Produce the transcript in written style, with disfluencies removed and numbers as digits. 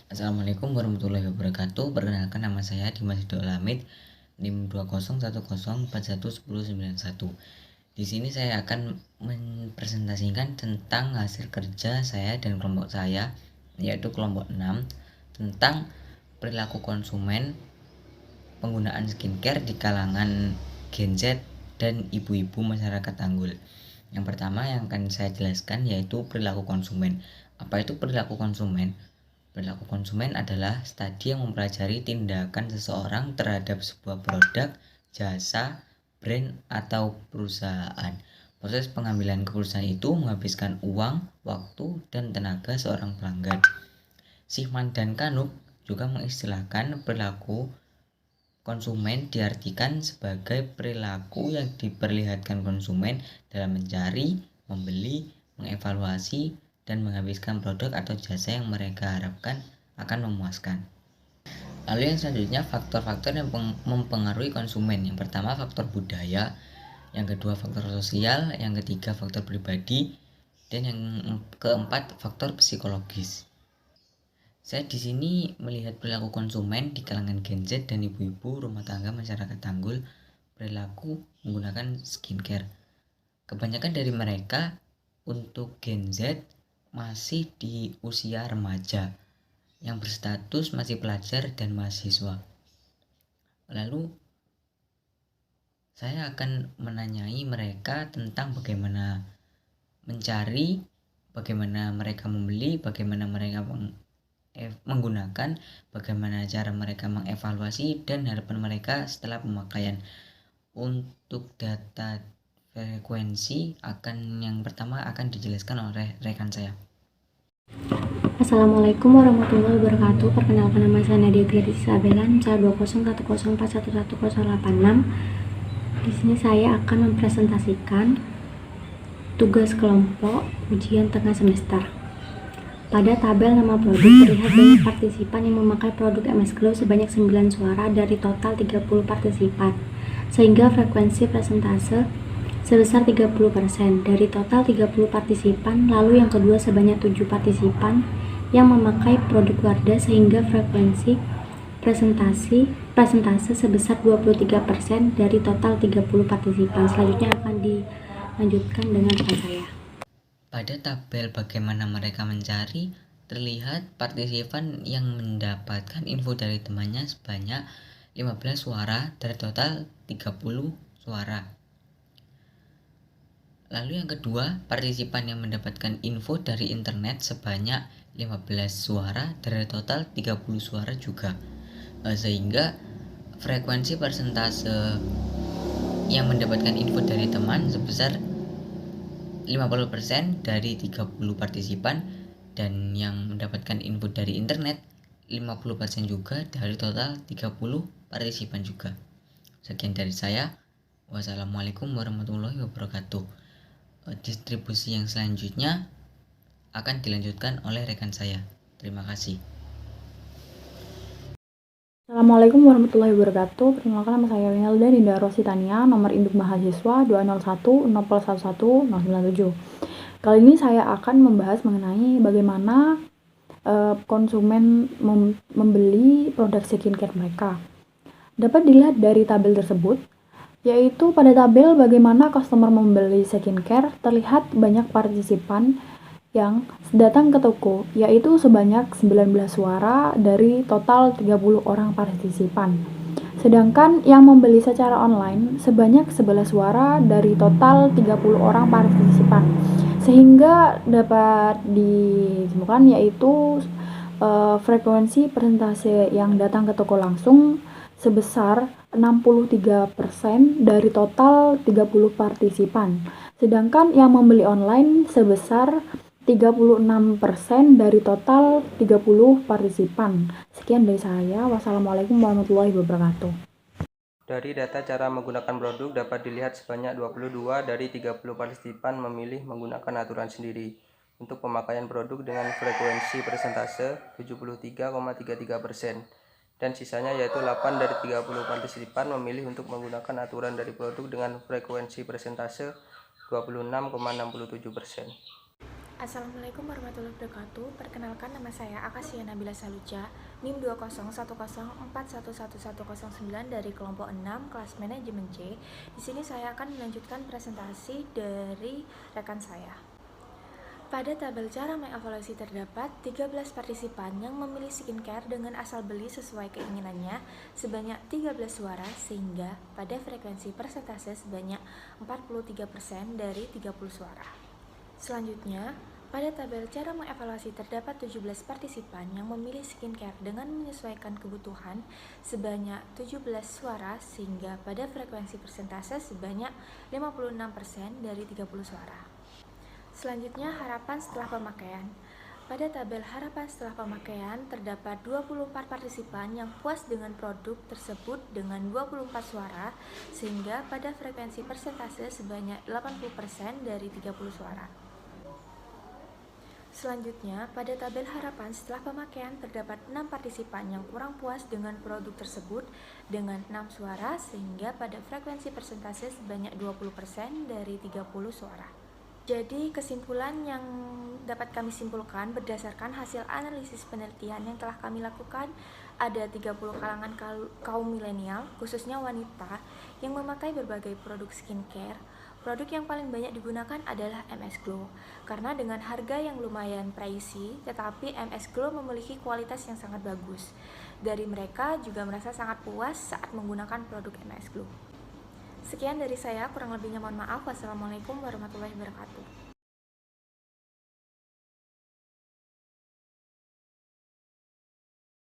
Assalamualaikum warahmatullahi wabarakatuh. Perkenalkan, nama saya Dimas Hidayat Hamid, NIM 2010411091. Di sini saya akan mempresentasikan tentang hasil kerja saya dan kelompok saya, yaitu kelompok 6, tentang perilaku konsumen penggunaan skincare di kalangan Gen Z dan ibu-ibu masyarakat Tanggul. Yang pertama yang akan saya jelaskan yaitu perilaku konsumen. Apa itu perilaku konsumen? Perilaku konsumen adalah studi yang mempelajari tindakan seseorang terhadap sebuah produk, jasa, brand, atau perusahaan. Proses pengambilan keputusan itu menghabiskan uang, waktu, dan tenaga seorang pelanggan. Sihman dan Kanuk juga mengistilahkan perilaku konsumen diartikan sebagai perilaku yang diperlihatkan konsumen dalam mencari, membeli, mengevaluasi, dan menghabiskan produk atau jasa yang mereka harapkan akan memuaskan. Lalu yang selanjutnya, faktor-faktor yang mempengaruhi konsumen. Yang pertama, faktor budaya. Yang kedua, faktor sosial. Yang ketiga, faktor pribadi. Dan yang keempat, faktor psikologis. Saya di sini melihat perilaku konsumen di kalangan Gen Z dan ibu-ibu rumah tangga masyarakat Tanggul perilaku menggunakan skincare. Kebanyakan dari mereka untuk Gen Z masih di usia remaja yang berstatus masih pelajar dan mahasiswa. Lalu saya akan menanyai mereka tentang bagaimana mencari, bagaimana mereka membeli, bagaimana mereka menggunakan, bagaimana cara mereka mengevaluasi, dan harapan mereka setelah pemakaian. Untuk data frekuensi yang pertama akan dijelaskan oleh rekan saya. Assalamualaikum warahmatullahi wabarakatuh. Perkenalkan, nama saya Nadia Gladys Isabella, NIM 20104111086. Di sini saya akan mempresentasikan tugas kelompok ujian tengah semester. Pada tabel nama produk terlihat banyak partisipan yang memakai produk MS Glow sebanyak 9 suara dari total 30 partisipan, sehingga frekuensi persentase sebesar 30% dari total 30 partisipan. Lalu yang kedua, sebanyak 7 partisipan yang memakai produk Wardah sehingga frekuensi persentase sebesar 23% dari total 30 partisipan. Selanjutnya akan dilanjutkan dengan rekan saya. Pada tabel bagaimana mereka mencari, terlihat partisipan yang mendapatkan info dari temannya sebanyak 15 suara dari total 30 suara. Lalu yang kedua, partisipan yang mendapatkan info dari internet sebanyak 15 suara dari total 30 suara juga. Sehingga frekuensi persentase yang mendapatkan info dari teman sebesar 50% dari 30 partisipan, dan yang mendapatkan info dari internet 50% juga dari total 30 partisipan juga. Sekian dari saya. Wassalamualaikum warahmatullahi wabarakatuh. Distribusi yang selanjutnya akan dilanjutkan oleh rekan saya. Terima kasih. Assalamualaikum warahmatullahi wabarakatuh. Perkenalkan, nama saya Winelda Dinda Rositania, nomor induk mahasiswa 201 Kali ini saya akan membahas mengenai bagaimana konsumen membeli produk skincare mereka. Dapat dilihat dari tabel tersebut, yaitu pada tabel bagaimana customer membeli skincare, terlihat banyak partisipan yang datang ke toko, yaitu sebanyak 19 suara dari total 30 orang partisipan. Sedangkan yang membeli secara online sebanyak 11 suara dari total 30 orang partisipan. Sehingga dapat ditemukan yaitu frekuensi persentase yang datang ke toko langsung sebesar 63% dari total 30 partisipan. Sedangkan yang membeli online sebesar 36% dari total 30 partisipan. Sekian dari saya. Wassalamualaikum warahmatullahi wabarakatuh. Dari data cara menggunakan produk dapat dilihat sebanyak 22 dari 30 partisipan memilih menggunakan aturan sendiri untuk pemakaian produk dengan frekuensi persentase 73,33%, dan sisanya yaitu 8 dari 30 partisipan memilih untuk menggunakan aturan dari produk dengan frekuensi persentase 26,67%. Assalamualaikum warahmatullahi wabarakatuh. Perkenalkan, nama saya Akasia Nabila Saluja, NIM 20104111109 dari kelompok 6 kelas manajemen C. Di sini saya akan melanjutkan presentasi dari rekan saya. Pada tabel cara mengevaluasi terdapat 13 partisipan yang memilih skincare dengan asal beli sesuai keinginannya sebanyak 13 suara, sehingga pada frekuensi persentase sebanyak 43% dari 30 suara. Selanjutnya, pada tabel cara mengevaluasi terdapat 17 partisipan yang memilih skincare dengan menyesuaikan kebutuhan sebanyak 17 suara, sehingga pada frekuensi persentase sebanyak 56% dari 30 suara. Selanjutnya, harapan setelah pemakaian. Pada tabel harapan setelah pemakaian terdapat 24 partisipan yang puas dengan produk tersebut dengan 24 suara, sehingga pada frekuensi persentase sebanyak 80% dari 30 suara. Selanjutnya, pada tabel harapan setelah pemakaian terdapat 6 partisipan yang kurang puas dengan produk tersebut dengan 6 suara, sehingga pada frekuensi persentase sebanyak 20% dari 30 suara. Jadi, kesimpulan yang dapat kami simpulkan berdasarkan hasil analisis penelitian yang telah kami lakukan, ada 30 kalangan kaum milenial, khususnya wanita, yang memakai berbagai produk skincare. Produk yang paling banyak digunakan adalah MS Glow, karena dengan harga yang lumayan pricey, tetapi MS Glow memiliki kualitas yang sangat bagus. Dari mereka juga merasa sangat puas saat menggunakan produk MS Glow. Sekian dari saya, kurang lebihnya mohon maaf. Wassalamualaikum warahmatullahi wabarakatuh.